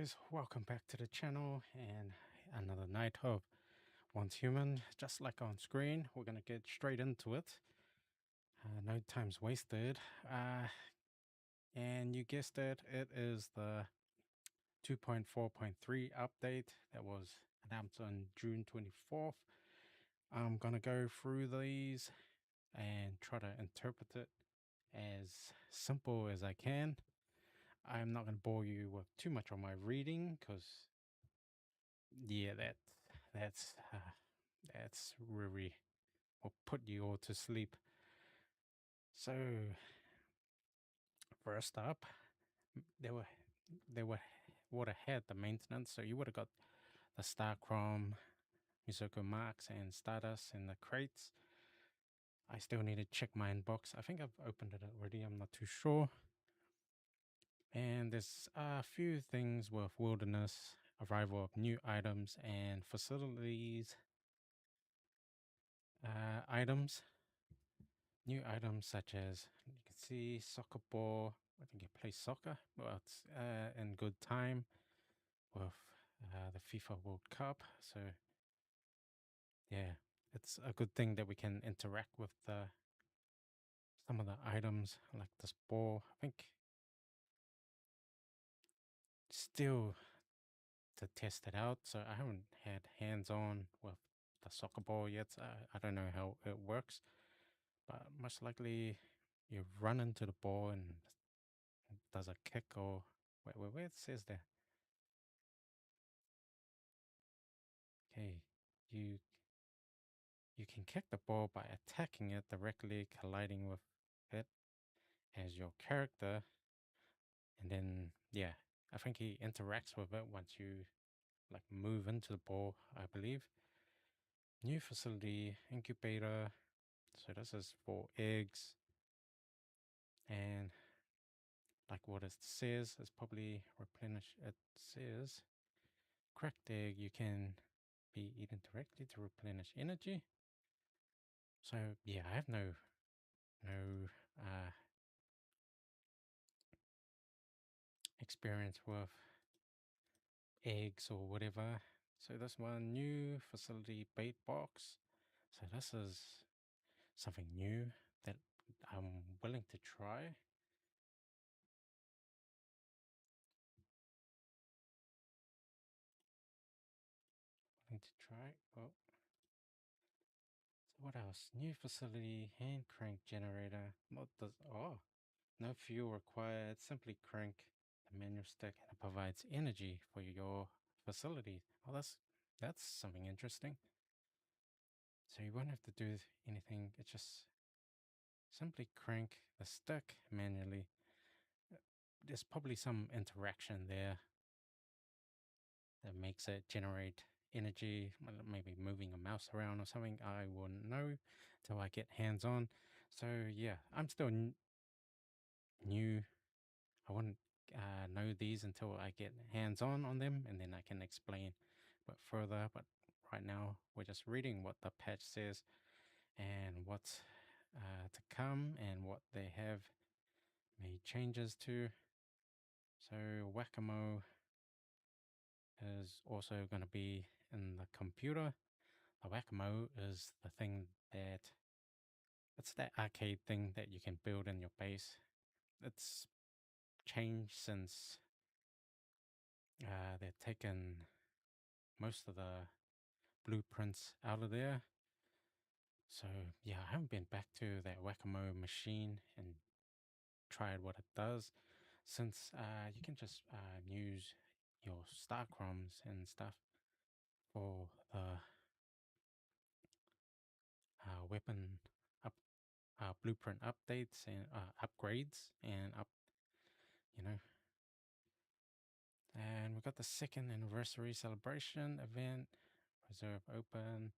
guys, welcome back to the channel and another night of Once Human. Just like on screen, we're gonna get straight into it. No time's wasted. And you guessed it, it is the 2.4.3 update that was announced on June 24th. I'm gonna go through these and try to interpret it as simple as I can. I'm not gonna bore you with too much on my reading because yeah, that's that's really will put you all to sleep. So first up, they would have had the maintenance, so you would have got the Star Chrome, Mizuko Marks, and Stardust in the crates. I still need to check my inbox. I think I've opened it already. I'm not too sure. And there's a few things with Wilderness, arrival of new items and facilities items. New items such as you can see soccer ball. I think you play soccer. Well, it's in good time with the FIFA World Cup. So yeah, it's a good thing that we can interact with some of the items like this ball. I think still to test it out. So I haven't had hands on with the soccer ball yet. I don't know how it works, but most likely you run into the ball and it does a kick or where it says there. Okay, you you can kick the ball by attacking it directly, colliding with it as your character, and then yeah, I think he interacts with it once you like move into the ball, I believe. New facility incubator. So this is for eggs, and like what it says is probably replenish. It says cracked egg you can be eaten directly to replenish energy. So yeah, I have no experience with eggs or whatever. So this one, new facility bait box. So this is something new that I'm willing to try. Willing to try. Oh, so what else? New facility hand crank generator. What does? Oh, no fuel required. Simply crank the manual stick and it provides energy for your facility. Oh, that's something interesting. So you won't have to do anything. It's just simply crank the stick manually. There's probably some interaction there that makes it generate energy, maybe moving a mouse around or something. I wouldn't know till I get hands on. So yeah, I'm still new. I wouldn't know these until I get hands on them, and then I can explain a bit further. But right now, we're just reading what the patch says and what's to come and what they have made changes to. So Whack-A-Mole is also going to be in the computer. The Whack-A-Mole is the thing that it's that arcade thing that you can build in your base. It's changed since they've taken most of the blueprints out of there. So yeah, I haven't been back to that Whack-A-Mole machine and tried what it does since you can just use your star chromes and stuff for the weapon up blueprint updates and upgrades and you know. And we got the second anniversary celebration event, reserve open.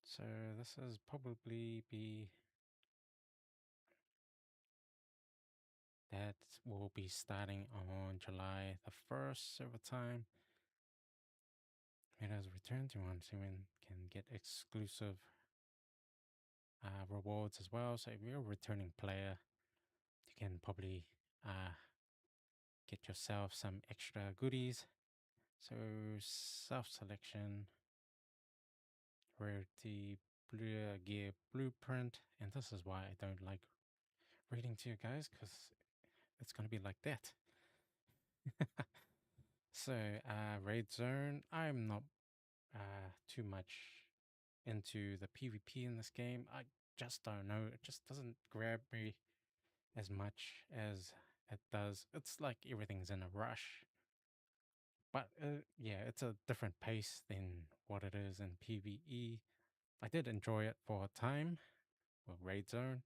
So this is probably be that will be starting on July the 1st over time. It has returned to one, so one can get exclusive rewards as well. So if you're a returning player, you can probably get yourself some extra goodies. So self-selection, rarity, blue gear blueprint, and this is why I don't like reading to you guys, because it's gonna be like that. So raid zone, I'm not too much into the PvP in this game. I just don't know. It just doesn't grab me as much as it does. It's like everything's in a rush. But yeah, it's a different pace than what it is in PvE. I did enjoy it for a time, well, Raid Zone,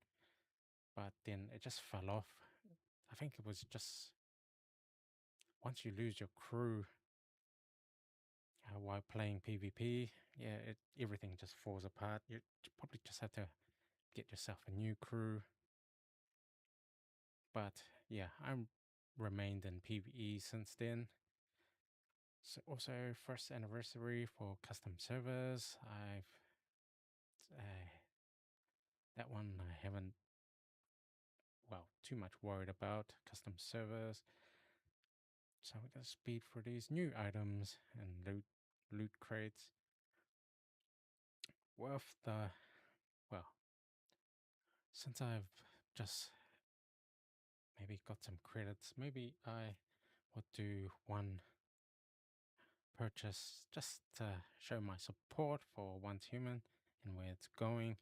but then it just fell off. I think it was just once you lose your crew while playing PvP, yeah, everything just falls apart. You probably just have to get yourself a new crew. But yeah, I'm remained in PvE since then. So also first anniversary for custom servers. I've that one I haven't too much worried about custom servers. So we're gonna speed for these new items and loot crates. With the well, since I've just maybe got some credits, maybe I would do one purchase just to show my support for Once Human and where it's going.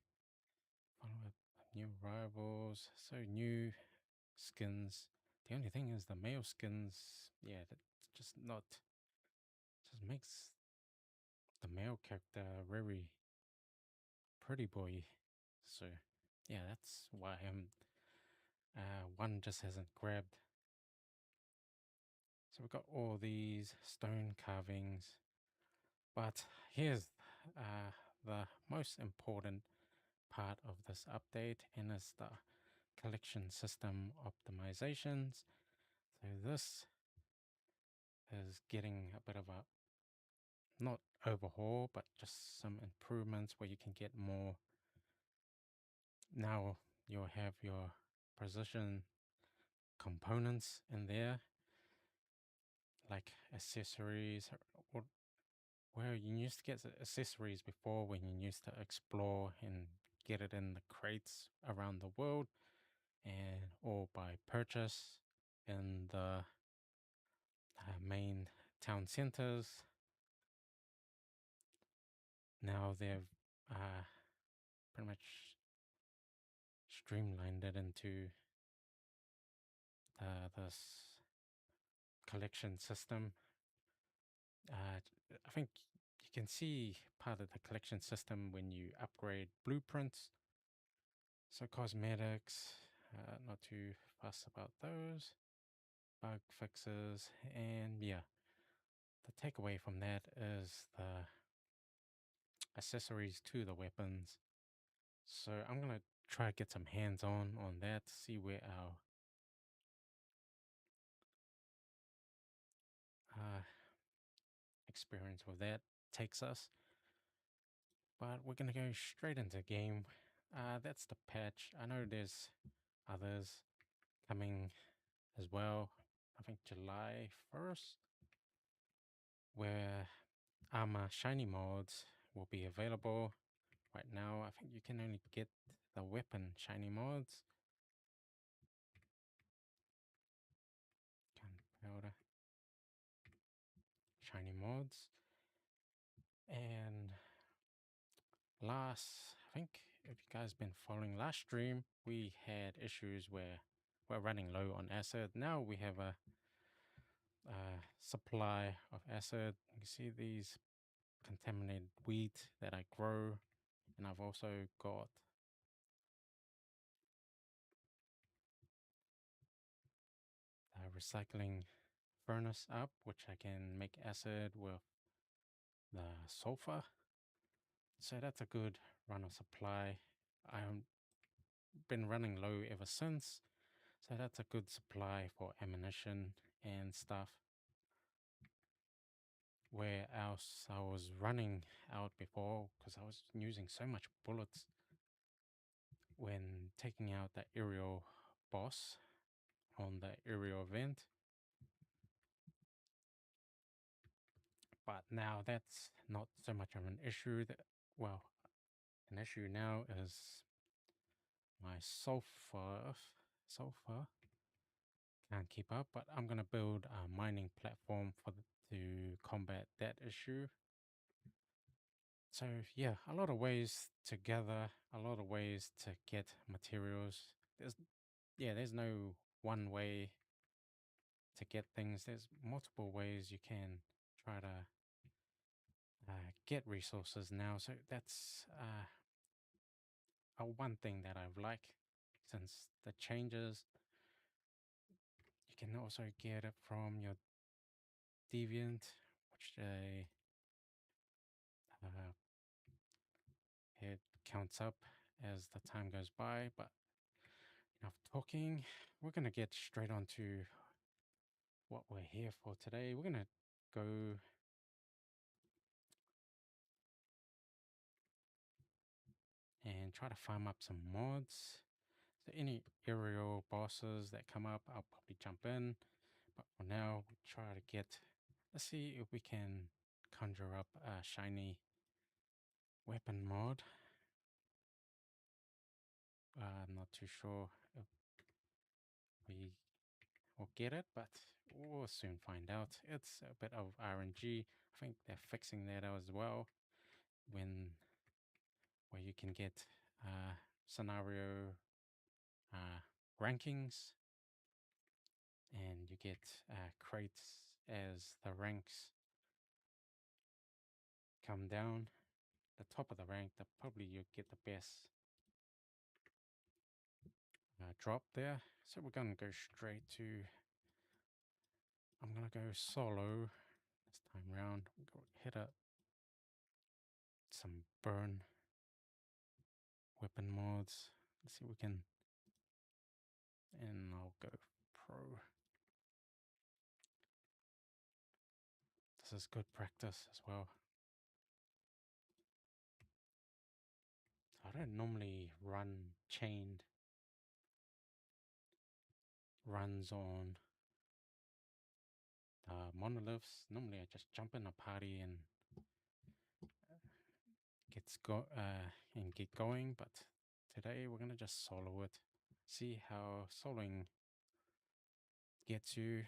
Follow up new arrivals, so new skins. The only thing is the male skins, yeah, that's just not, just makes the male character very pretty boy. So yeah, that's why one just hasn't grabbed. So we've got all these stone carvings, but here's the most important part of this update, and it's the collection system optimizations. So this is getting a bit of a not overhaul, but just some improvements where you can get more. Now you'll have your precision components in there, like accessories, or where you used to get the accessories before when you used to explore and get it in the crates around the world, and or by purchase in the main town centers. Now they've pretty much streamlined it into this collection system. I think you can see part of the collection system when you upgrade blueprints. So cosmetics, not too fuss about those. Bug fixes, and yeah, the takeaway from that is the accessories to the weapons. So I'm gonna try to get some hands-on that, see where our experience with that takes us. But we're gonna go straight into game. That's the patch. I know there's others coming as well. I think July 1st, where armor shiny mods will be available. Right now, I think you can only get the weapon shiny mods. Gunpowder shiny mods. And I think if you guys been following last stream, we had issues where we're running low on acid. Now we have a supply of acid. You can see these contaminated wheat that I grow, and I've also got a recycling furnace up, which I can make acid with the sulfur. So that's a good run of supply. I've been running low ever since, so that's a good supply for ammunition and stuff. Where else I was running out before because I was using so much bullets when taking out the aerial boss on the aerial event. But now that's not so much of an issue. Well, an issue now is my sulfur can't keep up, but I'm gonna build a mining platform to combat that issue. So yeah, a lot of ways to gather, a lot of ways to get materials. There's no one way to get things. There's multiple ways you can try to get resources now. So that's one thing that I've liked since the changes. You can also get it from your Deviant, which uh, it counts up as the time goes by. But enough talking. We're gonna get straight on to what we're here for today. We're gonna go and try to farm up some mods. So any aerial bosses that come up, I'll probably jump in. But for now, we try to let's see if we can conjure up a shiny weapon mod. I'm not too sure if we will get it, but we'll soon find out. It's a bit of RNG. I think they're fixing that as well where you can get scenario rankings, and you get crates as the ranks come down. The top of the rank, probably you get the best drop there. So we're gonna go straight to. I'm gonna go solo this time round. Go hit up some burn weapon mods. Let's see if we can. And I'll go pro. This is good practice as well. I don't normally run chained runs on monoliths. Normally I just jump in a party and get going, but today we're gonna just solo it. See how soloing gets you.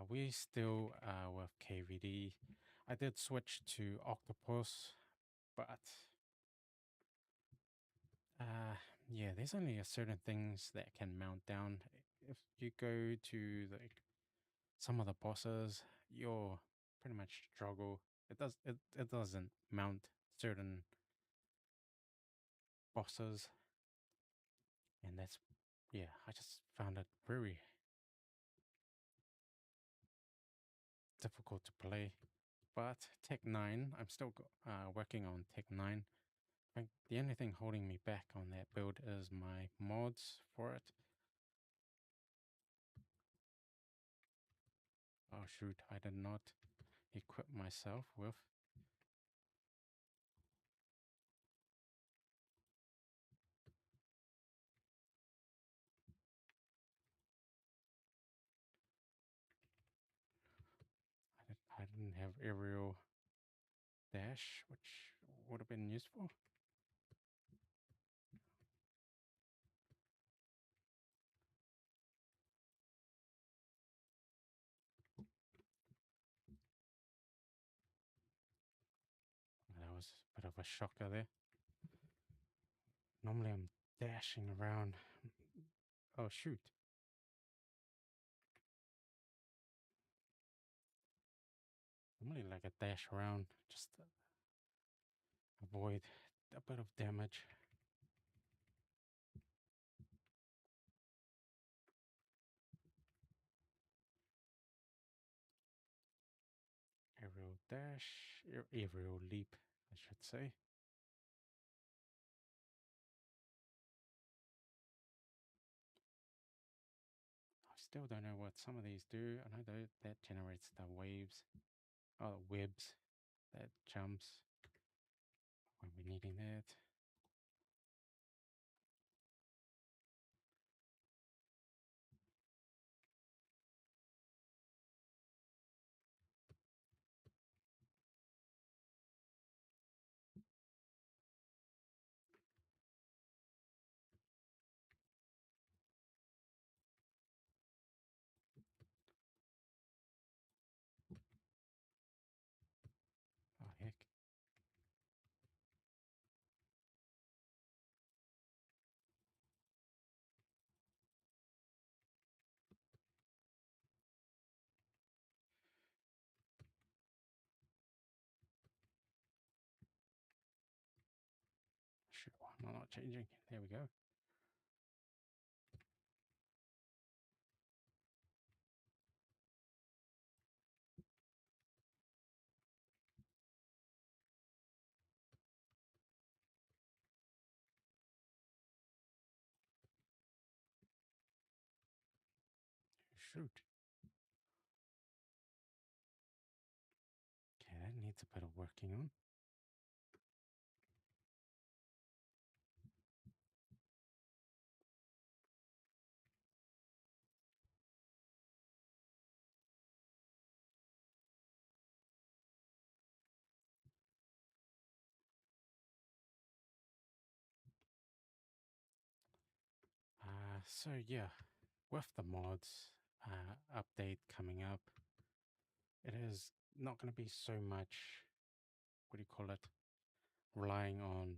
We still with KVD. I did switch to Octopus, but yeah, there's only a certain things that can mount down. If you go to some of the bosses, you'll pretty much struggle. It doesn't mount certain bosses, and that's yeah. I just found it very difficult to play. But Tech 9, I'm still working on Tech 9. I think the only thing holding me back on that build is my mods for it. Oh shoot, I did not equip myself with. I didn't have aerial dash, which would have been useful. That was a bit of a shocker there. Normally I'm dashing around. Oh shoot. Normally like a dash around, just to avoid a bit of damage. Aerial dash, aerial leap, I should say. I still don't know what some of these do. I know that generates the waves, oh, webs that jumps when we're needing that. No, not changing. There we go. Shoot. Okay, that needs a bit of working on. So yeah, with the mods update coming up, it is not going to be so much, what do you call it, relying on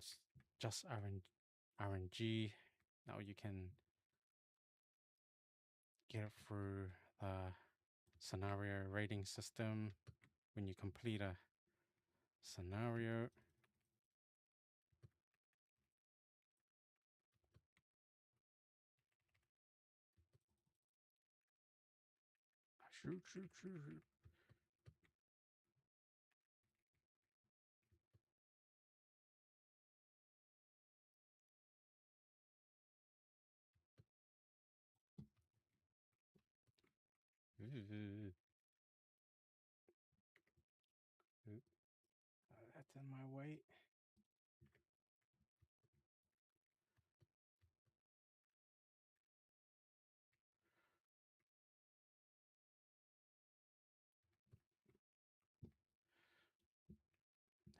just RNG. Now you can get it through the scenario rating system when you complete a scenario. Shoot, shoot, shoot, shoot. Ooh. Ooh. That's in my way.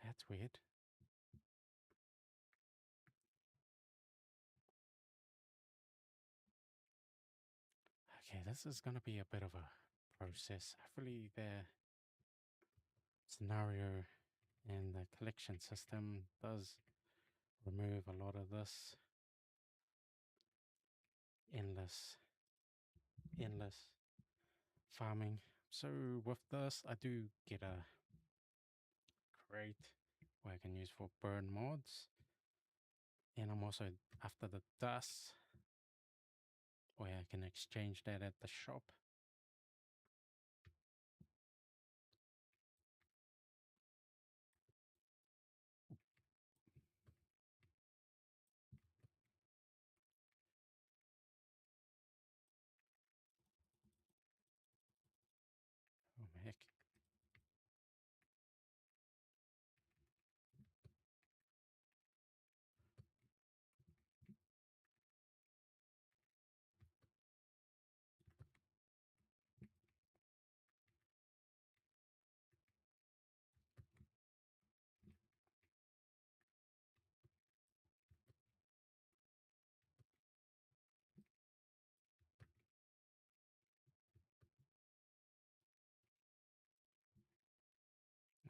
That's weird. Okay, this is going to be a bit of a process. Hopefully the scenario and the collection system does remove a lot of this endless farming. So with this, I do get a crate where I can use for burn mods. And I'm also after the dust where I can exchange that at the shop. Oh heck.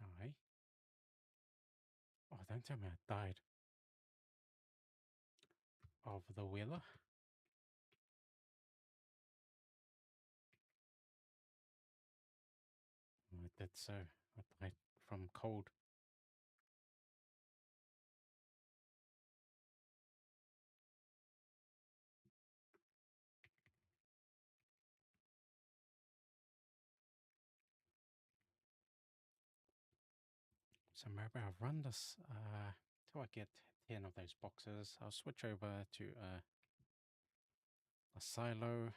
No, hey. Oh, don't tell me I died of the weather. I did so. I died from cold. So maybe I'll run this till I get 10 of those boxes. I'll switch over to a silo.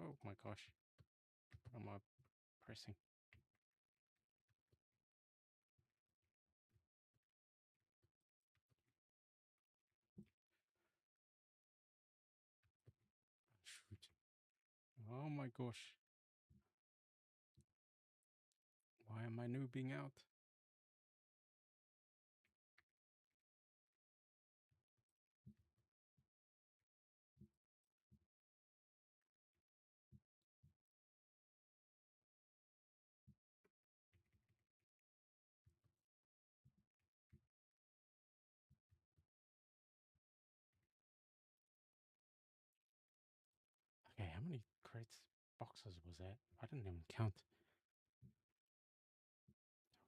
Oh my gosh. What am I pressing? Shoot. Oh my gosh. Why am I noobing out? crates boxes was that? I didn't even count.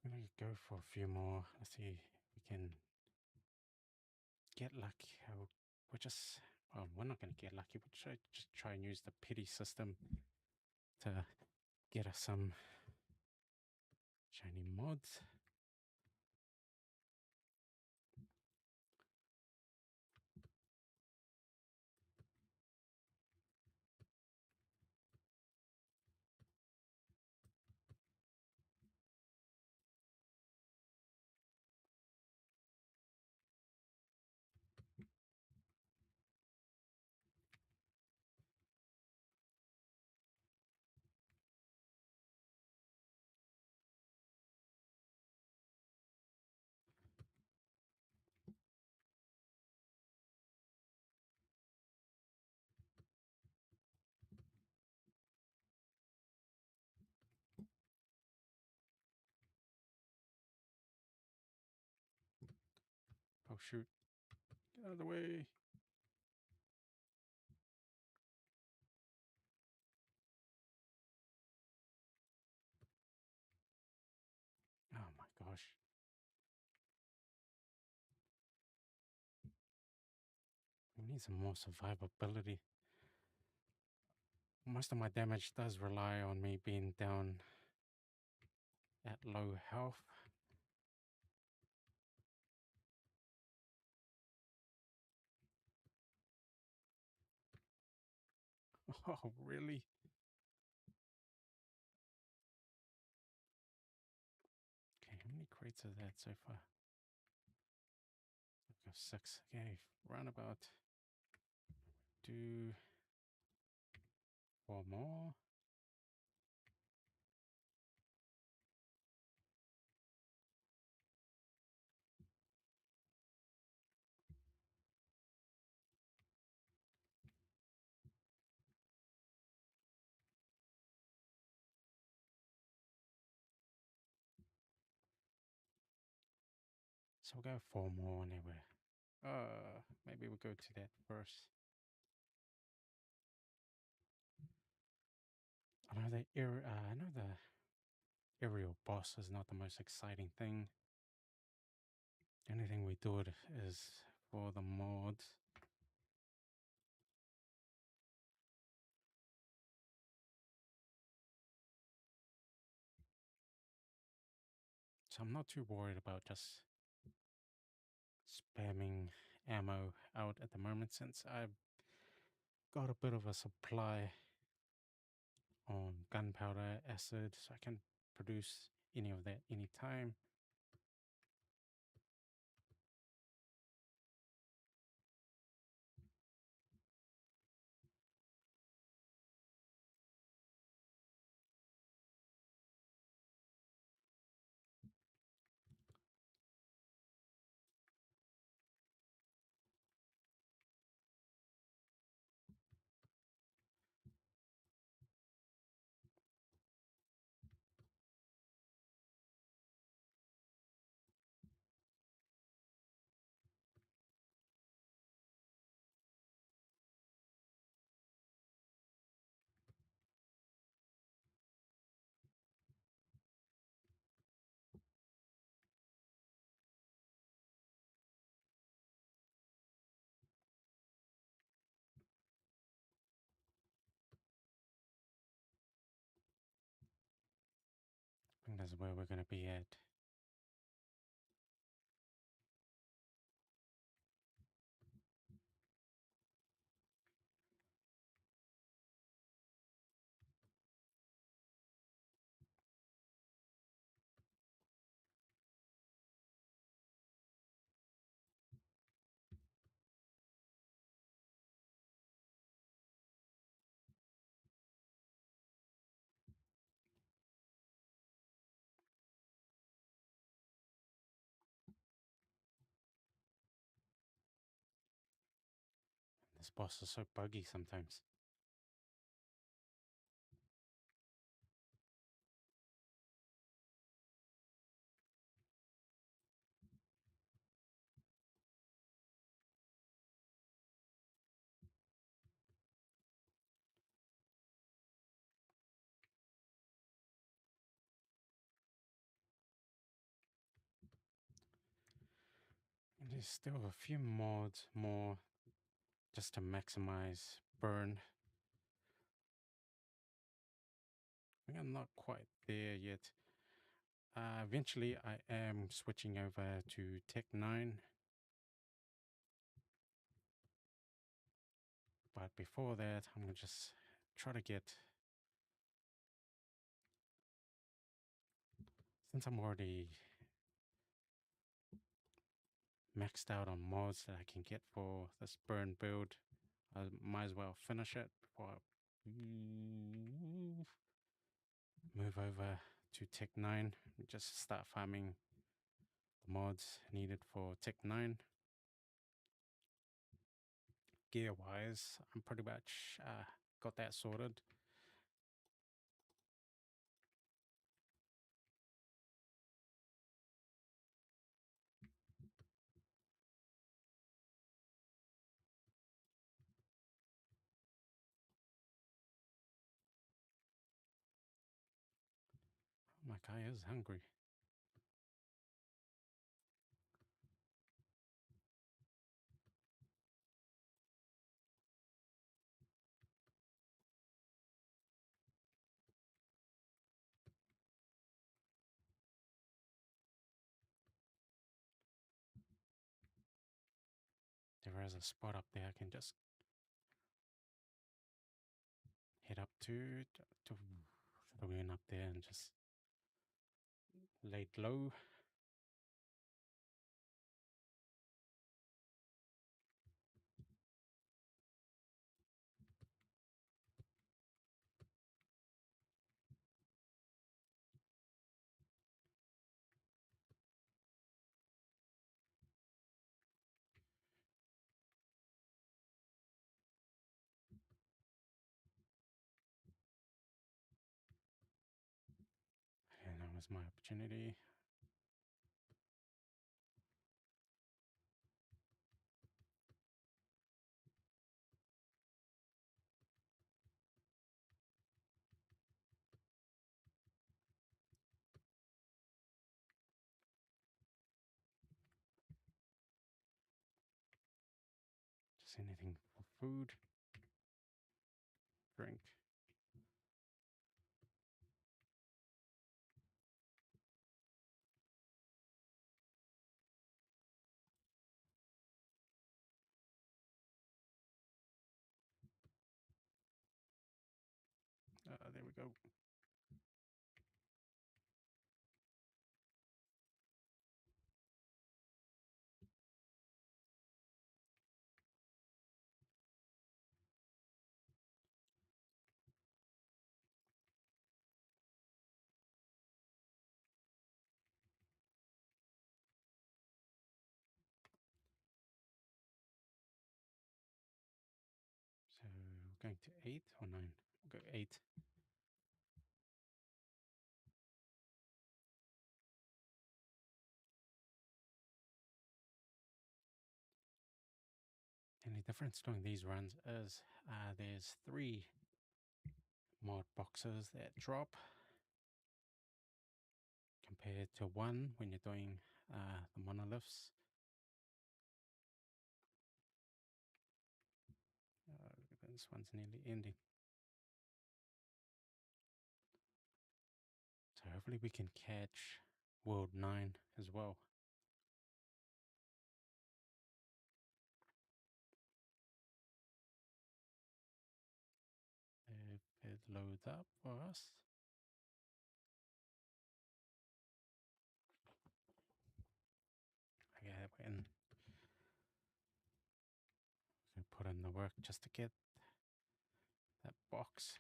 I'm gonna go for a few more. Let's see if we can get lucky. We're just, well, we're not gonna get lucky. We'll just try and use the pity system to get us some shiny mods. Oh shoot, get out of the way. Oh my gosh. We need some more survivability. Most of my damage does rely on me being down at low health. Oh, really? Okay, how many crates is that so far? I've got 6. Okay, roundabout. Do 4 more. So we'll go 4 more anyway. Maybe we'll go to that first. I know the aerial boss is not the most exciting thing. The only thing we do it is for the mods. So I'm not too worried about just spamming ammo out at the moment, since I've got a bit of a supply on gunpowder acid, so I can produce any of that anytime. I think that's where we're going to be at. This boss is so buggy sometimes. there's still a few mods more just to maximize burn. I'm not quite there yet. Eventually, I am switching over to Tech 9. But before that, I'm going to just try to get, since I'm already maxed out on mods that I can get for this burn build, I might as well finish it before I move over to Tech 9 and just start farming the mods needed for Tech 9. Gear wise, I'm pretty much got that sorted. My guy is hungry. There is a spot up there I can just head up to the win up there and just lay it low. And that was my opportunity. Just anything for food, drink. There we go. So going to 8 or 9? Go 8. And the difference doing these runs is there's 3 mod boxes that drop compared to 1 when you're doing the monoliths. This one's nearly ending. So hopefully we can catch World 9 as well. If it loads up for us. Okay, and put in the work just to get that box.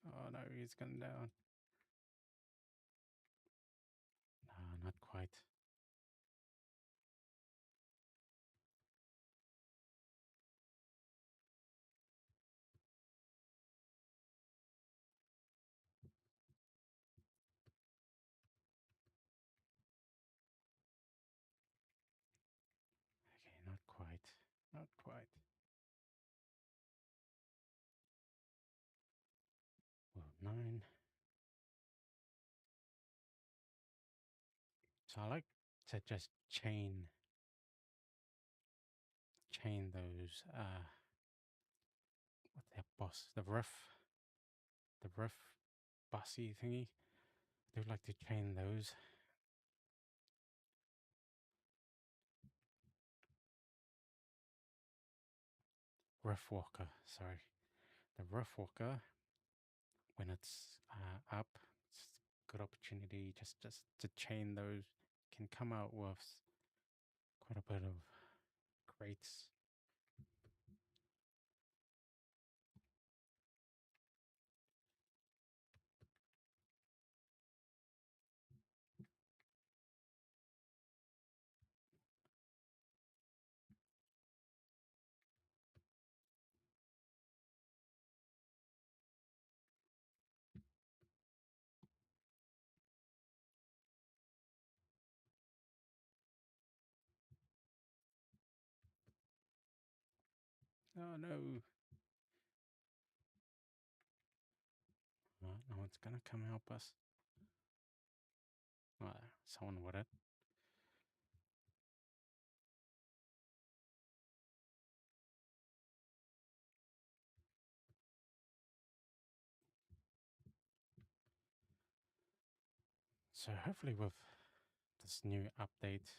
Oh no, he's gone down. No, not quite. Okay, not quite. Not quite. 9. So I like to just chain those what that boss, the riff bossy thingy. I do like to chain those. Riff walker, sorry. The riff walker, when it's up, it's a good opportunity just to chain those. Can come out with quite a bit of crates. Oh no. No one's gonna come help us. Someone would it. So hopefully with this new update,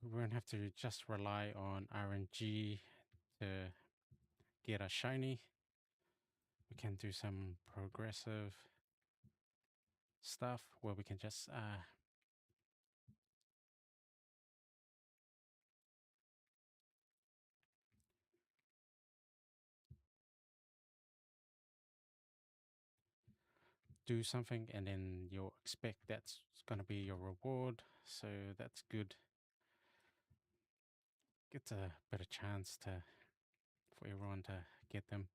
we won't have to just rely on RNG to get a shiny. We can do some progressive stuff where we can just do something and then you'll expect that's going to be your reward. So that's good. Gets a better chance for everyone to get them.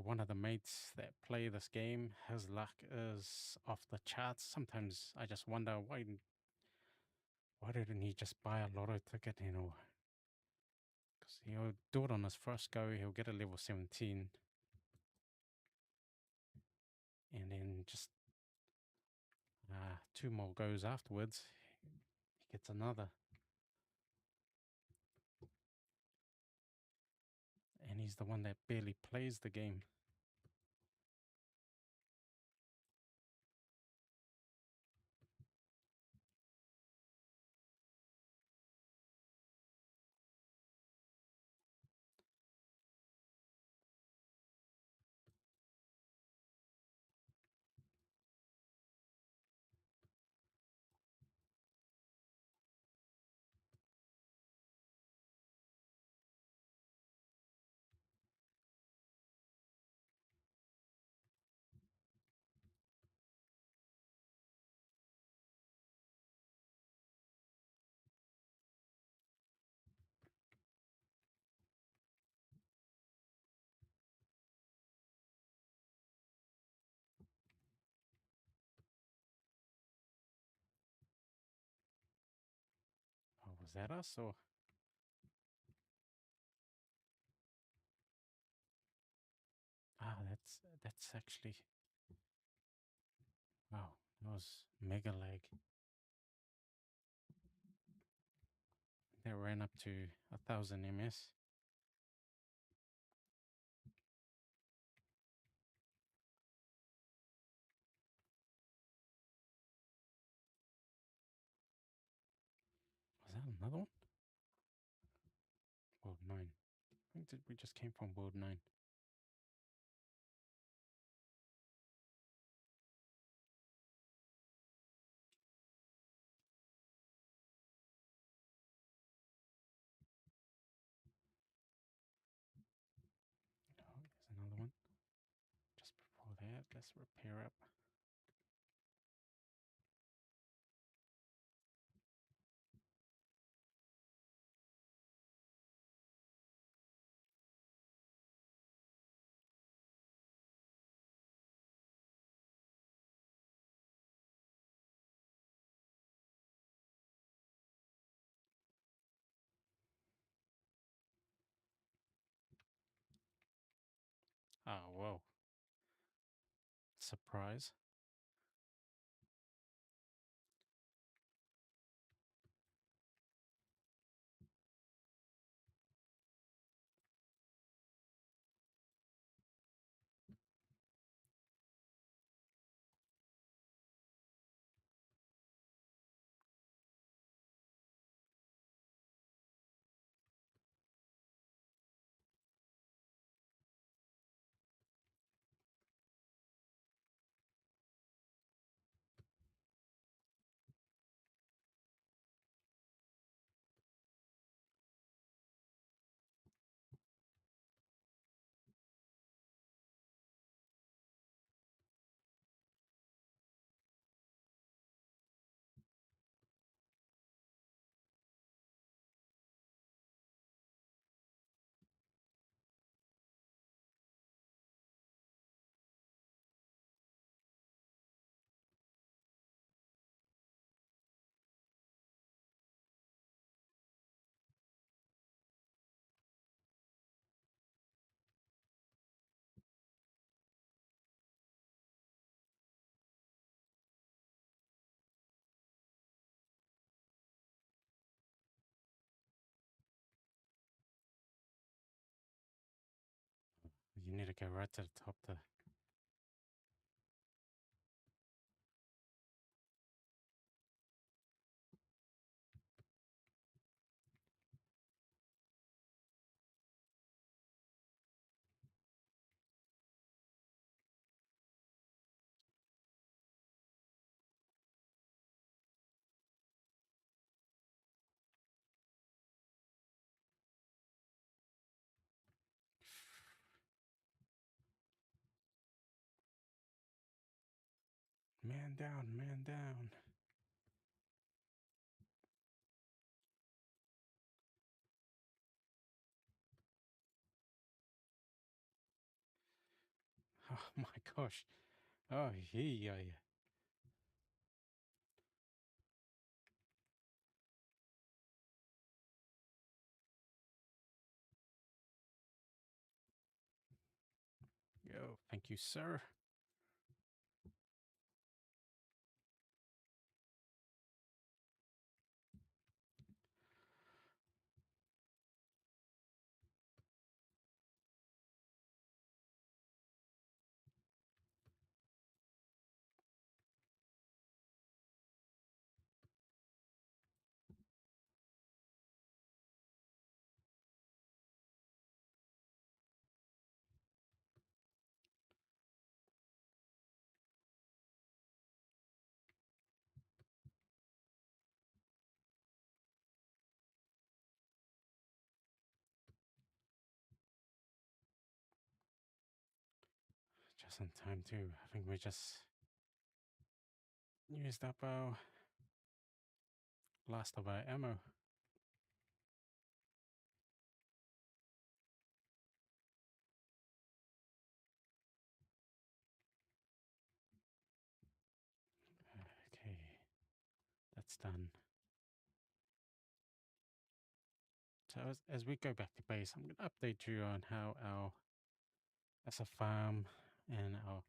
One of the mates that play this game, his luck is off the charts. Sometimes I just wonder why didn't he just buy a lotto ticket, because he'll do it on his first go, he'll get a level 17, and then just 2 more goes afterwards, he gets another. And he's the one that barely plays the game. Oh, was that us or? That's actually, wow, that was mega lag. They ran up to 1,000 ms. Was that another one? World 9. I think that we just came from World 9. Oh, there's another one. Just before that, let's repair up. Ah, whoa. Surprise. You need to go right to the top there. Man down, man down. Oh my gosh. Oh, yeah. Yo, thank you, sir. Just in time, too. I think we just used up our last of our ammo. Okay, that's done. So as we go back to base, I'm going to update you on how our as a farm and our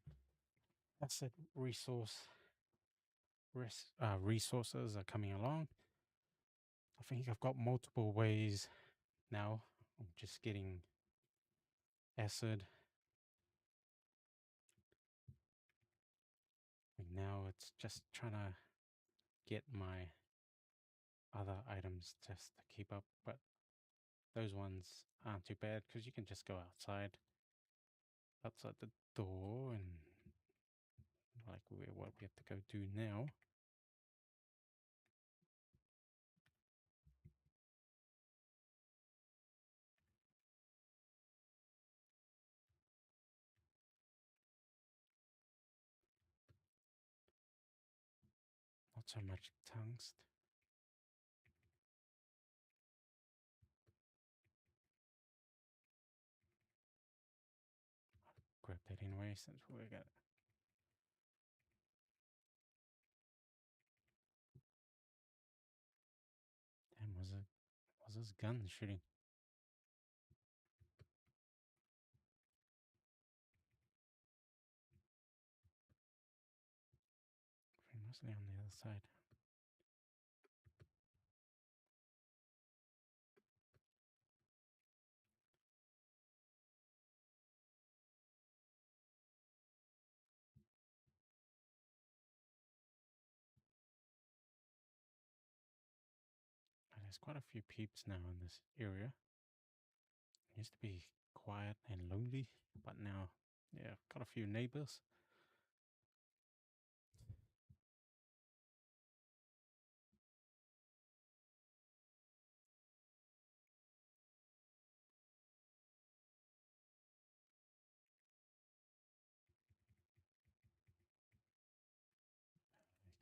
asset resources are coming along. I think I've got multiple ways now of just getting acid. And now it's just trying to get my other items just to keep up, but those ones aren't too bad because you can just go outside the door, and like what we have to go do now. Not so much tungst. Grab that anyway since we got. Damn, was this gun shooting? mostly on the other side. But there's quite a few peeps now in this area. It used to be quiet and lonely, but now, yeah, got a few neighbors.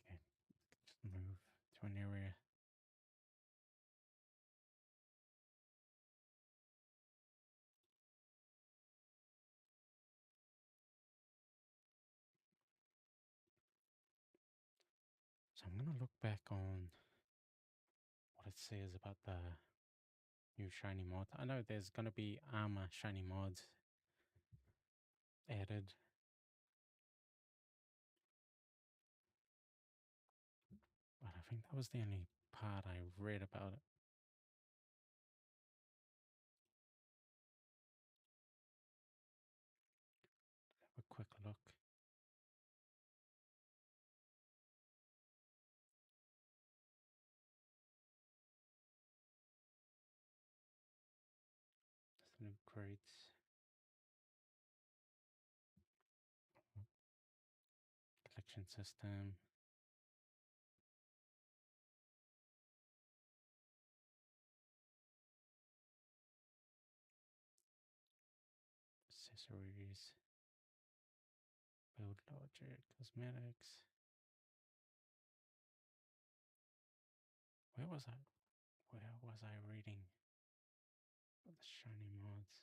Okay, just move to an area. So I'm gonna look back on what it says about the new shiny mod. I know there's gonna be armor shiny mods added. But I think that was the only part I read about it. Have a quick look. There's new crates. Collection system. Accessories. Build logic. Cosmetics. Where was I? Where was I reading about the shiny mods?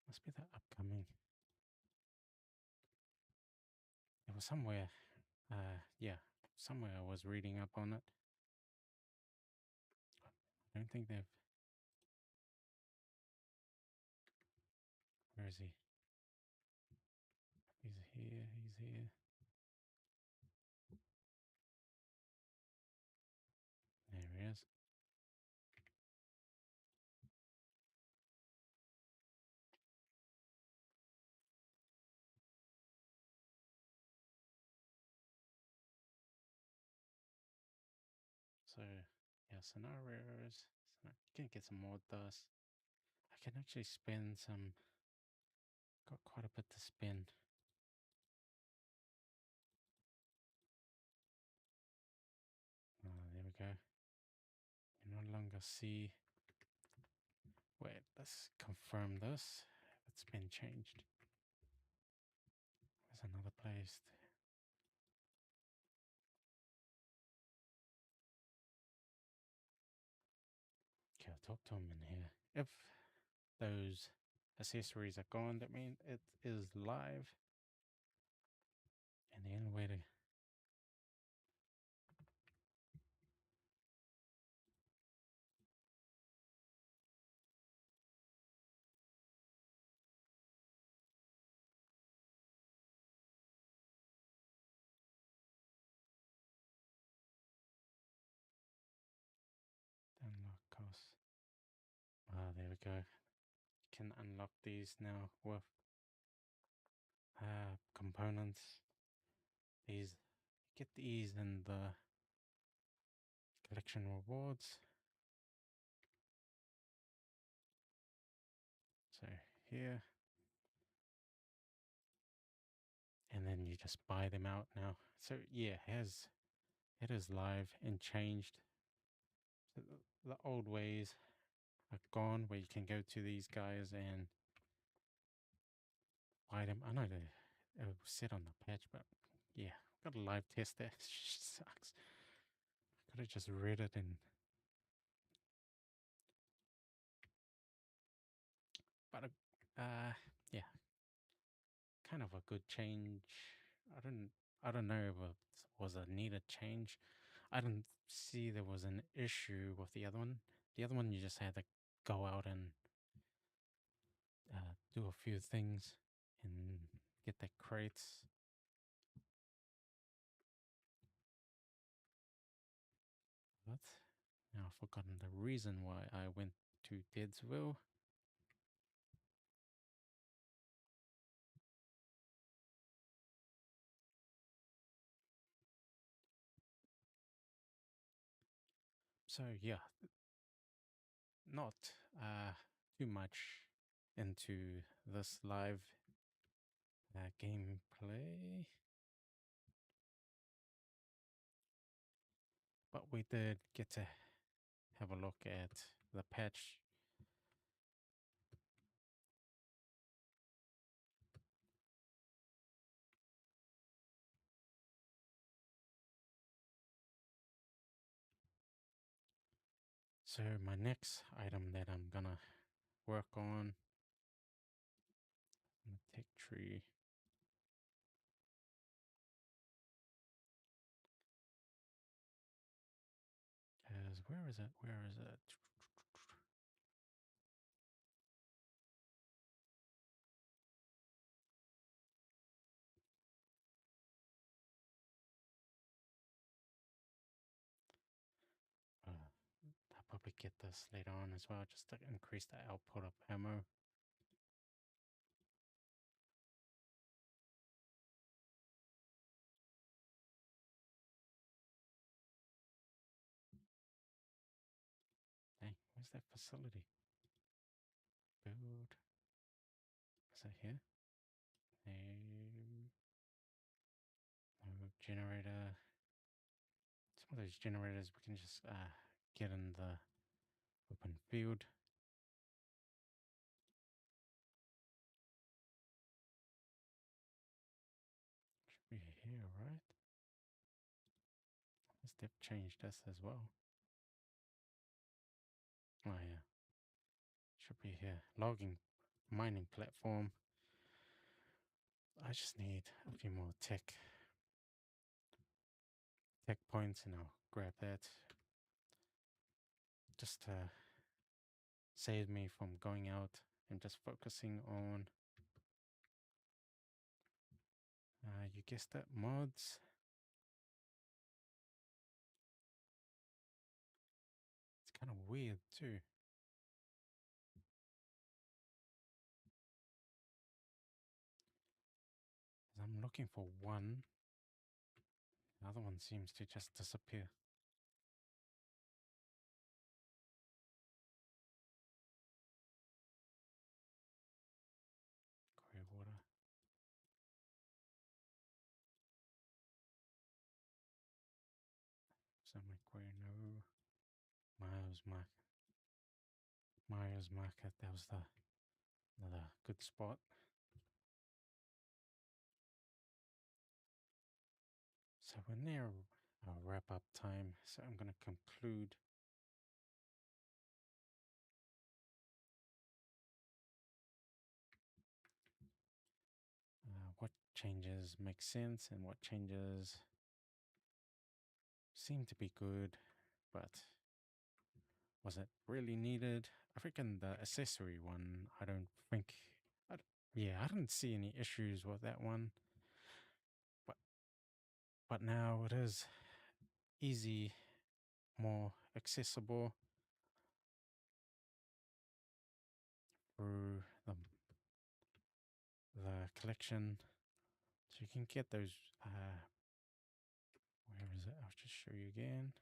Must be the upcoming. It was somewhere. Yeah, somewhere I was reading up on it. I don't think they've. Where is he? He's here. He's here. There he is. So, yeah, scenarios. So you can get some more dust. I can actually spend some. Got quite a bit to spend. There we go. You no longer see. Wait, let's confirm this. It's been changed. There's another place. Okay, I'll talk to him in here. If those accessories are gone, that means it is live. And the only way to unlock costs. Ah, there we go. Can unlock these now with components. These get these in the collection rewards. So here, and then you just buy them out now. So yeah, it is live and changed. So the old ways are gone, where you can go to these guys and buy them. I know it was set on the patch, but yeah, got a live test there. Sucks. Could have just read it and. But yeah, kind of a good change. I don't know if it was a needed change. I didn't see there was an issue with the other one. The other one you just had to go out and do a few things and get the crates. But now I've forgotten the reason why I went to Deadsville. So yeah, not too much into this live gameplay, but we did get to have a look at the patch. So my next item that I'm gonna work on the tech tree. Is where is it? Where is it? I'll probably get this later on as well, just to increase the output of ammo. Dang, where's that facility? Build. Is it here? No. No generator. Some of those generators we can just get in the open field. Should be here, right? Unless they've changed this as well. Oh yeah. Should be here. Logging mining platform. I just need a few more tech points and I'll grab that. Just to save me from going out and just focusing on you guessed it, mods. It's kind of weird too. I'm looking for one. The other one seems to just disappear. Grey water. Somewhere grey, no. Mario's Market. That was another good spot. So we're near our wrap up time. So I'm going to conclude. What changes make sense and what changes seem to be good, but was it really needed? I reckon the accessory one, I don't think, yeah, I didn't see any issues with that one. But now it is easy, more accessible through the collection. So you can get those, where is it? I'll just show you again.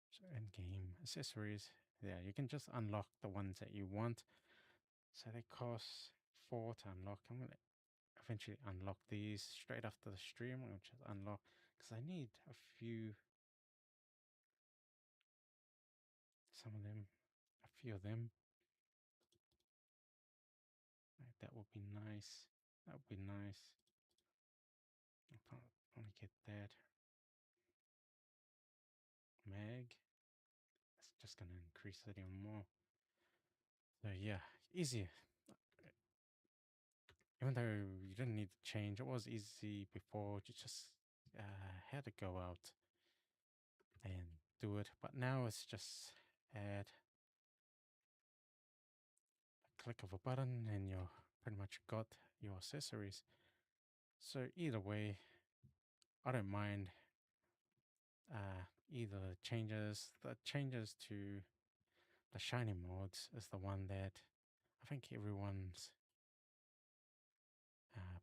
So in-game accessories, yeah, you can just unlock the ones that you want. So they cost 4 to unlock. I'm going to eventually unlock these straight after the stream. I'll just unlock, because I need a few, some of them, a few of them. Right, that would be nice. That would be nice. I'll probably get that. Mag. It's just going to increase it even more. So yeah, easy. Even though you didn't need to change, it was easy before. You just had to go out and do it. But now it's just add click of a button and you're pretty much got your accessories. So either way, I don't mind either the changes to the shiny mods is the one that I think everyone's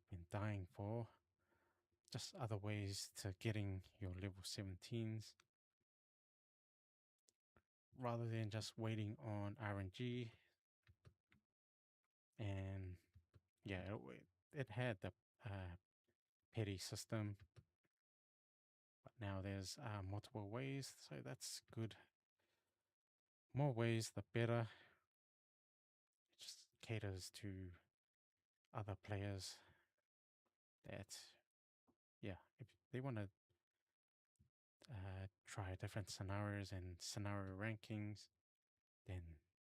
been dying for. Just other ways to getting your level 17s rather than just waiting on RNG. And yeah, it had the petty system, but now there's multiple ways, so that's good. More ways, the better. It just caters to other players that, yeah, if they want to try different scenarios and scenario rankings, then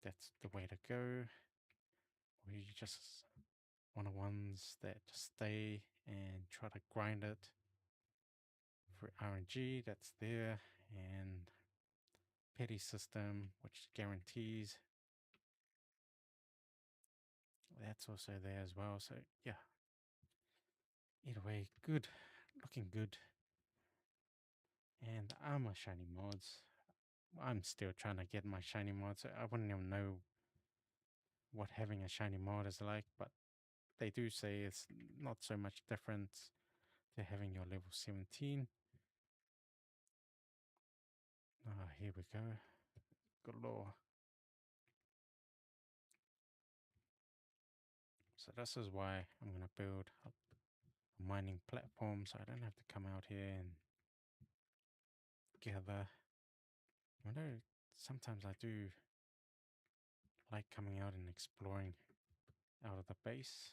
that's the way to go. Or you just want ones that just stay and try to grind it for RNG, that's there, and petty system, which guarantees, that's also there as well. So yeah, either way, good, looking good. And armor shiny mods, I'm still trying to get my shiny mods. I wouldn't even know what having a shiny mod is like, but they do say it's not so much difference to having your level 17. Here we go. Galore. So this is why I'm going to build a mining platform so I don't have to come out here and gather. I know sometimes I do like coming out and exploring out of the base.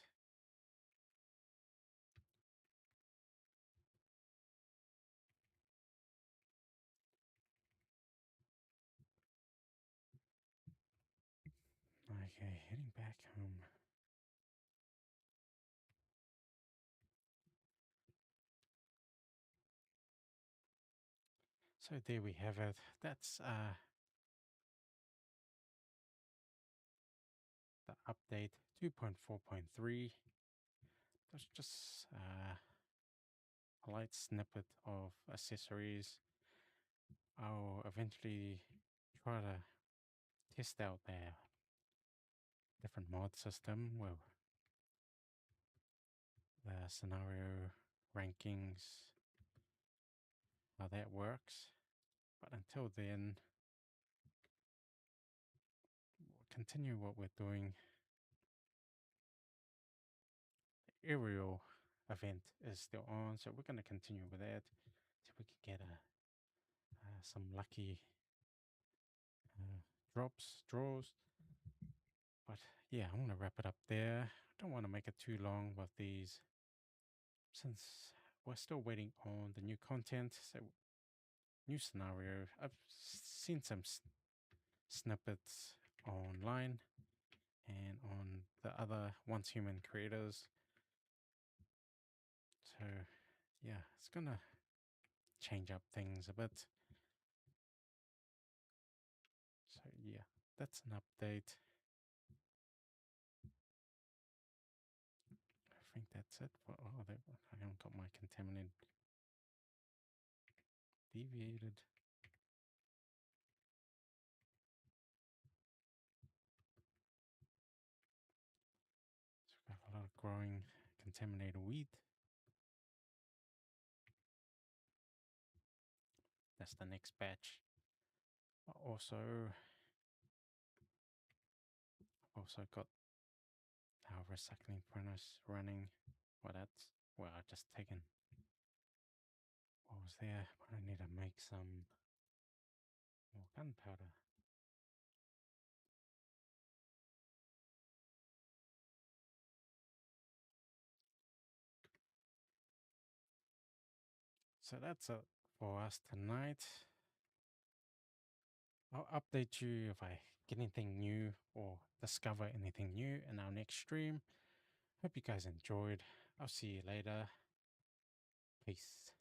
Okay, heading back home. So there we have it. That's the update 2.4.3. That's just a light snippet of accessories. I'll eventually try to test out their different mod system, well, the scenario rankings, how that works. But until then, we'll continue what we're doing. The aerial event is still on, so we're going to continue with that till we can get some lucky draws. But yeah, I'm going to wrap it up there. I don't want to make it too long with these since we're still waiting on the new content. So new scenario. I've seen some snippets online and on the other Once Human creators. So yeah, it's gonna change up things a bit. So yeah, that's an update. I think that's it for I haven't got my contaminated deviated. So we've got a lot of growing contaminated wheat. That's the next batch. Also, I've also got our recycling furnace running. I've just taken what was there, but I need to make some more gunpowder. So that's it for us tonight. I'll update you if I get anything new or discover anything new in our next stream. Hope you guys enjoyed. I'll see you later. Peace.